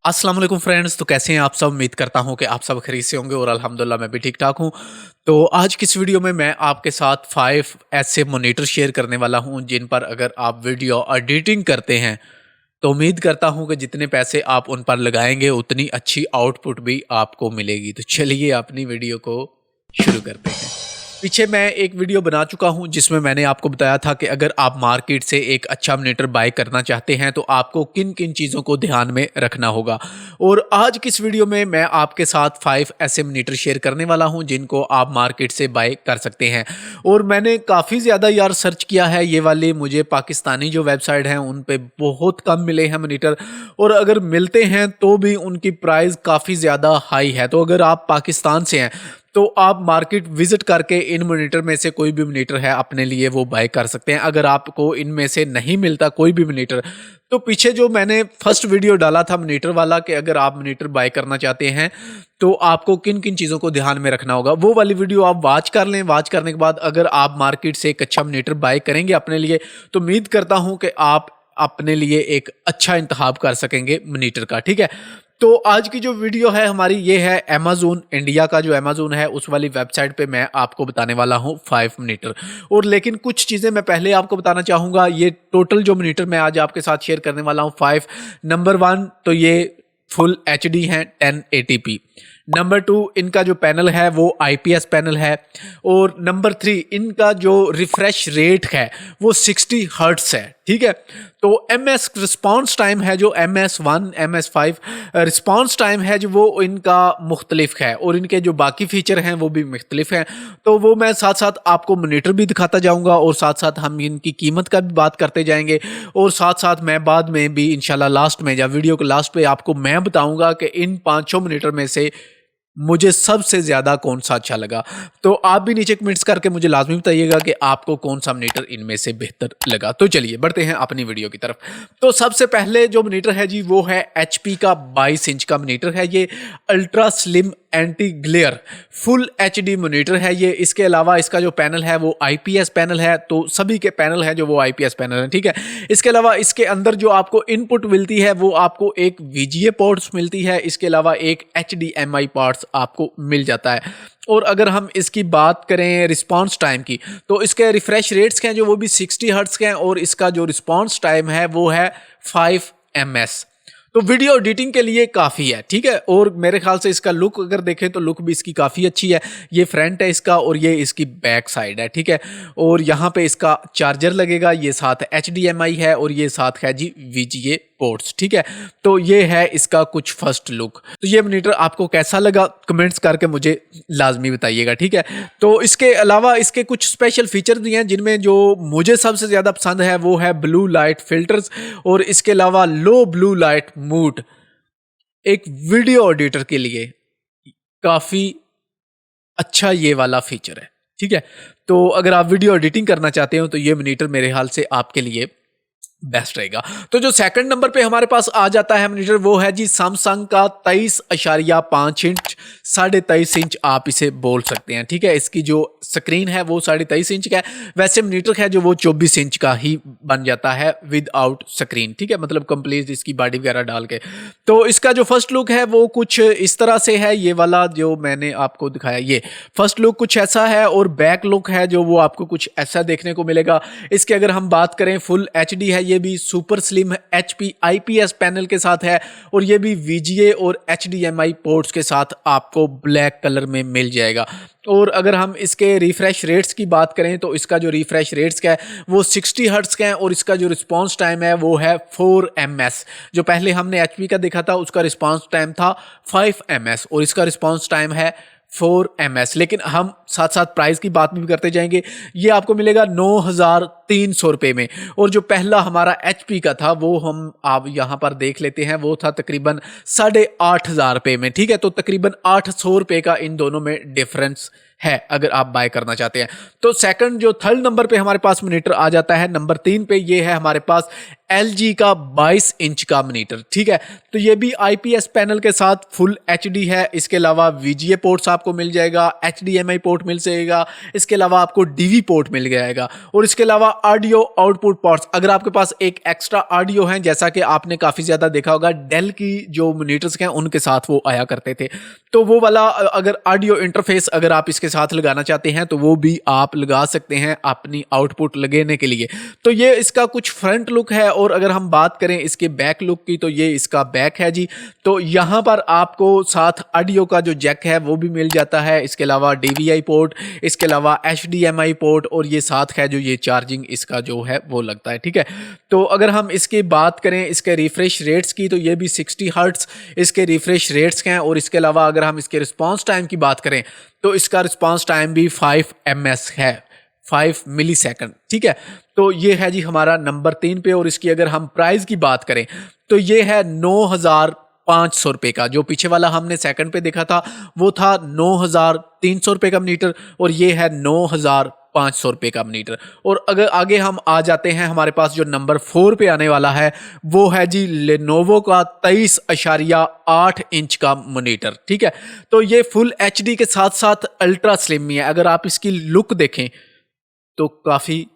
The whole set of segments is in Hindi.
अस्सलाम वालेकुम फ्रेंड्स। तो कैसे हैं आप सब? उम्मीद करता हूं कि आप सब खरीद से होंगे और अल्हम्दुलिल्लाह मैं भी ठीक ठाक हूं। तो आज की इस वीडियो में मैं आपके साथ 5 ऐसे मॉनिटर शेयर करने वाला हूं जिन पर अगर आप वीडियो एडिटिंग करते हैं तो उम्मीद करता हूं कि जितने पैसे आप उन पर लगाएंगे उतनी अच्छी आउटपुट भी आपको मिलेगी। तो चलिए अपनी वीडियो को शुरू करते हैं। पीछे मैं एक वीडियो बना चुका हूं जिसमें मैंने आपको बताया था कि अगर आप मार्केट से एक अच्छा मॉनिटर बाय करना चाहते हैं तो आपको किन किन चीज़ों को ध्यान में रखना होगा। और आज की इस वीडियो में मैं आपके साथ 5 ऐसे मॉनिटर शेयर करने वाला हूं जिनको आप मार्केट से बाय कर सकते हैं। और मैंने काफ़ी ज़्यादा यार सर्च किया है, ये वाले मुझे पाकिस्तानी जो वेबसाइट हैं उन पे बहुत कम मिले हैं मॉनिटर, और अगर मिलते हैं तो भी उनकी प्राइस काफ़ी ज़्यादा हाई है। तो अगर आप पाकिस्तान से हैं तो आप मार्केट विजिट करके इन मॉनिटर में से कोई भी मॉनिटर है अपने लिए वो बाय कर सकते हैं। अगर आपको इनमें से नहीं मिलता कोई भी मॉनिटर, तो पीछे जो मैंने फर्स्ट वीडियो डाला था मॉनिटर वाला कि अगर आप मॉनिटर बाय करना चाहते हैं तो आपको किन किन चीज़ों को ध्यान में रखना होगा, वो वाली वीडियो आप वॉच कर लें। वॉच करने के बाद अगर आप मार्केट से एक अच्छा मॉनिटर बाय करेंगे अपने लिए तो उम्मीद करता हूं कि आप अपने लिए एक अच्छा इंतखाब कर सकेंगे मॉनिटर का। ठीक है, तो आज की जो वीडियो है हमारी ये है अमेज़न इंडिया का, जो अमेज़न है उस वाली वेबसाइट पे मैं आपको बताने वाला हूँ 5 मॉनिटर। और लेकिन कुछ चीज़ें मैं पहले आपको बताना चाहूँगा। ये टोटल जो मॉनिटर मैं आज आपके साथ शेयर करने वाला हूँ 5, नंबर 1 तो ये फुल एचडी हैं 1080p। नंबर 2 इनका जो पैनल है वो आईपीएस पैनल है। और नंबर 3 इनका जो रिफ्रेश रेट है वो 60 हर्ट्स है। ठीक है, तो एमएस रिस्पॉन्स टाइम है जो MS1 MS5 रिस्पॉन्स टाइम है जो वो इनका मुख्तलिफ है, और इनके जो बाकी फीचर हैं वो भी मुख्तलिफ हैं। तो वो मैं साथ साथ आपको मॉनिटर भी दिखाता जाऊंगा और साथ साथ हम इनकी कीमत का भी बात करते जाएंगे। और साथ साथ मैं बाद में भी इंशाल्लाह लास्ट में या वीडियो के लास्ट पे आपको मैं बताऊंगा कि इन 5 मॉनिटर में से मुझे सबसे ज़्यादा कौन-सा अच्छा लगा। तो आप भी नीचे कमेंट्स करके मुझे लाज़मी बताइएगा कि आपको कौन-सा मॉनिटर इनमें से बेहतर लगा। तो चलिए बढ़ते हैं अपनी वीडियो की तरफ। तो सबसे पहले जो मॉनिटर है जी वो है एचपी का 22 इंच का मॉनिटर है। ये ultra slim anti glare full HD monitor है ये। इसके अलावा इसका जो पैनल है वो आईपीएस पैनल है। तो सभी के पैनल हैं जो वो आईपीएस पैनल हैं। ठीक है, इसके अलावा इसके अंदर जो आपको इनपुट मिलती है वो आपको एक वीजीए पोर्ट्स मिलती है। इसके अलावा एक एचडीएमआई पोर्ट्स आपको मिल जाता है। और अगर हम इसकी बात करें रिस्पांस टाइम की तो इसके रिफ्रेश रेट्स के हैं जो वो भी 60 हर्ट्ज के हैं, और इसका जो रिस्पांस टाइम है वो है 5 ms। तो वीडियो एडिटिंग के लिए काफ़ी है। ठीक है, और मेरे ख्याल से इसका लुक अगर देखें तो लुक भी इसकी काफ़ी अच्छी है। ये फ्रंट है इसका और ये इसकी बैक साइड है। ठीक है, और यहाँ पे इसका चार्जर लगेगा, ये साथ HDMI है और ये साथ है जी VGA पोर्ट्स। ठीक है, तो ये है इसका कुछ फर्स्ट लुक। तो ये मॉनिटर आपको कैसा लगा कमेंट्स करके मुझे लाजमी बताइएगा। ठीक है, तो इसके अलावा इसके कुछ स्पेशल फीचर भी हैं जिनमें जो मुझे सबसे ज़्यादा पसंद है वो है ब्लू लाइट फिल्टर्स, और इसके अलावा लो ब्लू लाइट मूड। एक वीडियो एडिटर के लिए काफ़ी अच्छा ये वाला फीचर है। ठीक है, तो अगर आप वीडियो एडिटिंग करना चाहते हो तो ये मॉनिटर मेरे ख्याल से आपके लिए बेस्ट रहेगा। तो जो सेकंड नंबर पे हमारे पास आ जाता है मॉनिटर वो है जी सैमसंग का 23.5 इंच 23.5 इंच आप इसे बोल सकते हैं। ठीक है, इसकी जो स्क्रीन है वो 23.5 इंच का है। वैसे मॉनिटर है जो वो 24 इंच का ही बन जाता है विदाउट स्क्रीन। ठीक है, मतलब कंप्लीट इसकी बॉडी वगैरह डाल के। तो इसका जो फर्स्ट लुक है वो कुछ इस तरह से है। ये वाला जो मैंने आपको दिखाया ये फर्स्ट लुक कुछ ऐसा है, और बैक लुक है जो वो आपको कुछ ऐसा देखने को मिलेगा। इसके अगर हम बात करें फुल एचडी है, ये भी super slim HP IPS panel के साथ है, और ये भी वीजीए और एचडीएमआई पोर्ट्स के साथ आपको ब्लैक कलर में मिल जाएगा। और अगर हम इसके रिफ्रेश रेट्स की बात करें तो इसका जो रिफ्रेश रेट्स का है वो 60 हर्ट्ज का है, और इसका जो रिस्पांस टाइम है वो है 4 ms। जो पहले हमने एचपी का देखा था उसका रिस्पांस टाइम था 5 ms, और इसका रिस्पांस टाइम है 4 ms। लेकिन हम साथ साथ प्राइस की बात भी करते जाएंगे। ये आपको मिलेगा 9,300 रुपये में, और जो पहला हमारा एचपी का था वो हम आप यहाँ पर देख लेते हैं वो था तकरीबन 8,500 रुपये में। ठीक है, तो तकरीबन 800 रुपये का इन दोनों में डिफरेंस है अगर आप बाय करना चाहते हैं। तो सेकंड जो थर्ड नंबर पे हमारे पास मॉनिटर आ जाता है, नंबर 3 पे ये है हमारे पास LG का 22 इंच का मॉनिटर, ठीक है। तो ये भी IPS पैनल के साथ फुल HD है। इसके अलावा VGA पोर्ट्स आपको मिल जाएगा, HDMI पोर्ट मिल जाएगा, इसके अलावा आपको DV पोर्ट मिल जाएगा और इसके अलावा ऑडियो आउटपुट पोर्ट्स। अगर आपके पास एक एक्स्ट्रा ऑडियो है, जैसा कि आपने काफ़ी ज़्यादा देखा होगा डेल की जो मॉनिटर्स हैं उनके साथ वो आया करते थे, तो वो वाला अगर ऑडियो इंटरफेस अगर आप इसके साथ लगाना चाहते हैं तो वो भी आप लगा सकते हैं अपनी आउटपुट लगाने के लिए। तो ये इसका कुछ फ्रंट लुक है और अगर हम बात करें इसके बैक लुक की तो ये इसका बैक है जी। तो यहाँ पर आपको साथ ऑडियो का जो जैक है वो भी मिल जाता है, इसके अलावा DVI पोर्ट, इसके अलावा HDMI पोर्ट और ये साथ है जो ये चार्जिंग इसका जो है वो लगता है, ठीक है। तो अगर हम इसकी बात करें इसके रिफ्रेश रेट्स की तो ये भी 60 हर्ट्ज इसके रिफ्रेश रेट्स हैं और इसके अलावा अगर हम इसके रिस्पांस टाइम की बात करें तो इसका रिस्पांस टाइम भी 5 ms है, 5 मिली सेकंड, ठीक है। तो ये है जी हमारा नंबर 3 पे और इसकी अगर हम प्राइस की बात करें तो ये है 9,500 रुपये का। जो पीछे वाला हमने सेकंड पे देखा था वो था 9,300 रुपये का मॉनिटर और ये है 9,500 रुपये का मॉनिटर। और अगर आगे हम आ जाते हैं हमारे पास जो नंबर 4 पे आने वाला है वो है जी लेनोवो का 23.8 इंच का मॉनिटर, ठीक है। तो ये फुल HD के साथ साथ अल्ट्रा स्लिम भी है। अगर आप इसकी लुक देखें तो काफ़ी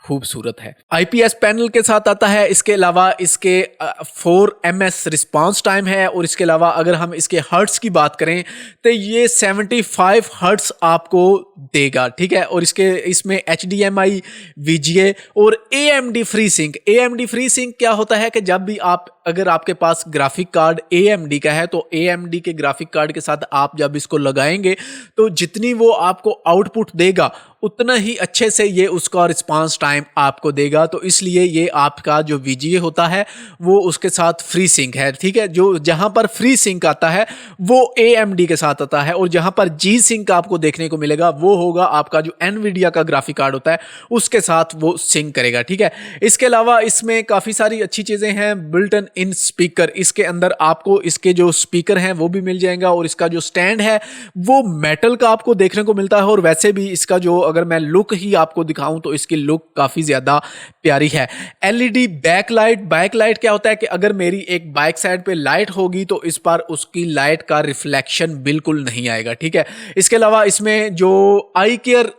खूबसूरत है, IPS पैनल के साथ आता है। इसके अलावा इसके 4 ms रिस्पांस टाइम है और इसके अलावा अगर हम इसके हर्ट्स की बात करें तो ये 75 हर्ट्स आपको देगा, ठीक है। और इसमें HDMI, VGA और AMD free sink. AMD free sink क्या होता है कि जब भी अगर आपके पास ग्राफिक कार्ड AMD का है तो AMD के ग्राफिक कार्ड के साथ आप जब इसको लगाएंगे तो जितनी वो आपको आउटपुट देगा उतना ही अच्छे से ये उसका रिस्पांस टाइम आपको देगा। तो इसलिए ये आपका जो VGA होता है वो उसके साथ फ्री सिंक है, ठीक है। जो जहां पर फ्री सिंक आता है वो AMD के साथ आता है और जहां पर G सिंक आपको देखने को मिलेगा वो होगा आपका जो NVIDIA का ग्राफिक कार्ड होता है उसके साथ वो सिंक करेगा, ठीक है। इसके अलावा इसमें काफ़ी सारी अच्छी चीज़ें हैं। बिल्ट इन स्पीकर, इसके अंदर आपको इसके जो स्पीकर हैं वो भी मिल जाएगा और इसका जो स्टैंड है वो मेटल का आपको देखने को मिलता है। और वैसे भी इसका जो अगर मैं लुक ही आपको दिखाऊं तो इसकी लुक काफ़ी ज़्यादा प्यारी है। LED बैकलाइट क्या होता है कि अगर मेरी एक बाइक साइड पे लाइट होगी तो इस पर उसकी लाइट का रिफ्लेक्शन बिल्कुल नहीं आएगा, ठीक है। इसके अलावा इसमें जो आई केयर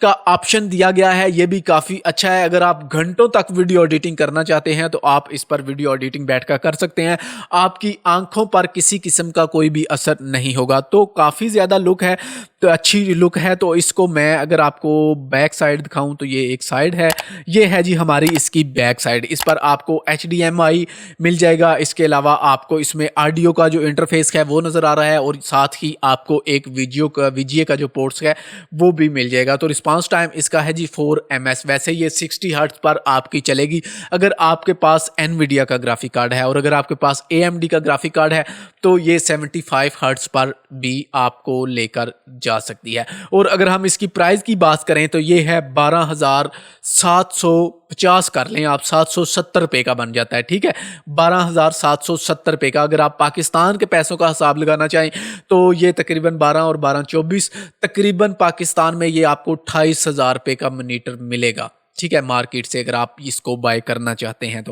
का ऑप्शन दिया गया है ये भी काफ़ी अच्छा है। अगर आप घंटों तक वीडियो एडिटिंग करना चाहते हैं तो आप इस पर वीडियो एडिटिंग बैठकर कर सकते हैं, आपकी आंखों पर किसी किस्म का कोई भी असर नहीं होगा। तो काफ़ी ज़्यादा लुक है, तो अच्छी लुक है। तो इसको मैं अगर आपको बैक साइड दिखाऊं तो ये एक साइड है, ये है जी हमारी इसकी बैक साइड। इस पर आपको HDMI मिल जाएगा, इसके अलावा आपको इसमें ऑडियो का जो इंटरफेस है वो नज़र आ रहा है और साथ ही आपको एक VGA का जो पोर्ट्स है वो भी मिल जाएगा। तो रिस्पांस टाइम इसका है जी 4 ms। वैसे ये 60 हर्ट्ज पर आपकी चलेगी अगर आपके पास NVIDIA का ग्राफिक कार्ड है और अगर आपके पास AMD का ग्राफिक कार्ड है तो ये 75 हर्ट्ज पर भी आपको लेकर जा सकती है। और अगर हम इसकी प्राइस की बात करें तो ये है 12,750 कर लें आप, 770 रुपये का बन जाता है, ठीक है। 12,770 रुपये का। अगर आप पाकिस्तान के पैसों का हिसाब लगाना चाहें तो ये तकरीबन 12 और 12 24 तकरीबन पाकिस्तान में ये आपको 28,000 रुपये का मॉनिटर मिलेगा, ठीक है, मार्केट से अगर आप इसको बाय करना चाहते हैं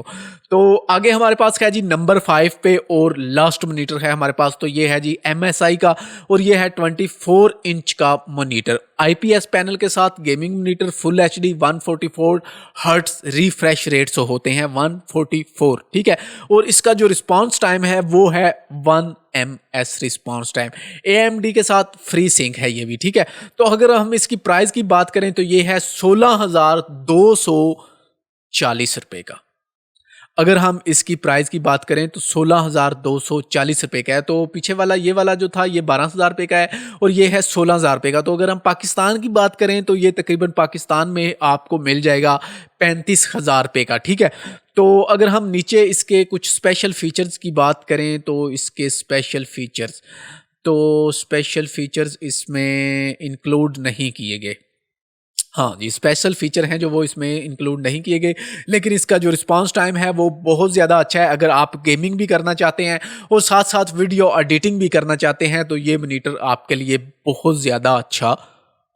तो आगे हमारे पास है जी नंबर 5 पे और लास्ट मॉनिटर है हमारे पास। तो ये है जी MSI का और ये है 24 इंच का मॉनिटर, IPS पैनल के साथ gaming monitor, full HD 144 hertz refresh rate से होते हैं 144, ठीक है। और इसका जो रिस्पांस टाइम है वो है 1 ms रिस्पांस टाइम। AMD के साथ फ्री सिंक है ये भी, ठीक है। तो अगर हम इसकी प्राइस की बात करें तो ये है 16,240 रुपये का। अगर हम इसकी प्राइस की बात करें तो 16,240 रुपये का है। तो पीछे वाला ये वाला जो था ये 12,000 रुपये का है और ये है 16,000 रुपये का। तो अगर हम पाकिस्तान की बात करें तो ये तकरीबन पाकिस्तान में आपको मिल जाएगा 35,000 रुपये का, ठीक है। तो अगर हम नीचे इसके कुछ स्पेशल फीचर्स की बात करें तो इसके स्पेशल फीचर्स इसमें इंक्लूड नहीं किए गए। हाँ जी, स्पेशल फीचर हैं जो वो इसमें इंक्लूड नहीं किए गए, लेकिन इसका जो रिस्पांस टाइम है वो बहुत ज़्यादा अच्छा है। अगर आप गेमिंग भी करना चाहते हैं और साथ साथ वीडियो एडिटिंग भी करना चाहते हैं तो ये मॉनिटर आपके लिए बहुत ज़्यादा अच्छा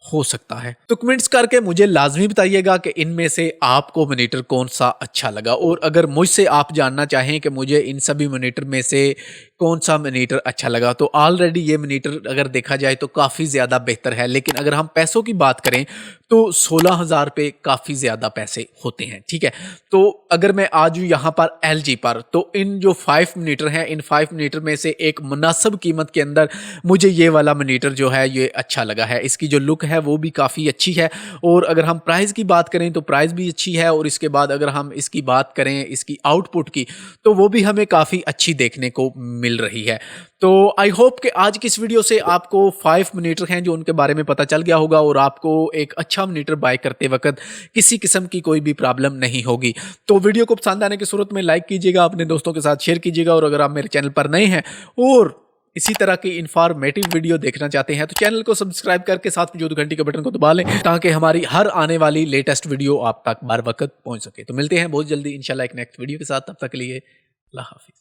हो सकता है। तो कमेंट्स करके मुझे लाज़मी बताइएगा कि इनमें से आपको मॉनिटर कौन-सा अच्छा लगा, और अगर मुझसे आप जानना चाहें कि मुझे इन सभी मॉनिटर में से कौन-सा मॉनिटर अच्छा लगा, तो ऑलरेडी ये मॉनिटर अगर देखा जाए तो काफ़ी ज़्यादा बेहतर है। लेकिन अगर हम पैसों की बात करें तो 16,000 रुपए काफ़ी ज़्यादा पैसे होते हैं, ठीक है? तो अगर मैं आ जाऊँ यहाँ पर एलजी पर, तो इन जो 5 मॉनिटर हैं, इन 5 मॉनिटर में से एक मुनासिब कीमत के अंदर मुझे ये वाला मॉनिटर जो है ये अच्छा लगा है। इसकी जो लुक है वो भी काफ़ी अच्छी है, और अगर हम प्राइस की बात करें तो प्राइस भी अच्छी है, और इसके बाद अगर हम इसकी बात करें इसकी आउटपुट की, तो वो भी हमें काफ़ी अच्छी देखने को मिल रही है। तो आई होप कि आज की इस वीडियो से आपको 5 मॉनिटर हैं जो उनके बारे में पता चल गया होगा, और आपको एक अच्छा मॉनिटर बाय करते वक़्त किसी किस्म की कोई भी प्रॉब्लम नहीं होगी। तो वीडियो को पसंद आने की सूरत में लाइक कीजिएगा, अपने दोस्तों के साथ शेयर कीजिएगा, और अगर आप मेरे चैनल पर नए हैं और इसी तरह की इन्फॉर्मेटिव वीडियो देखना चाहते हैं तो चैनल को सब्सक्राइब करके साथ मौजूद घंटी के बटन को दबा लें, ताकि हमारी हर आने वाली लेटेस्ट वीडियो आप तक बर वक्त पहुंच सके। तो मिलते हैं बहुत जल्दी इंशाल्लाह एक नेक्स्ट वीडियो के साथ, तब तक के लिए अल्लाह हाफिज़।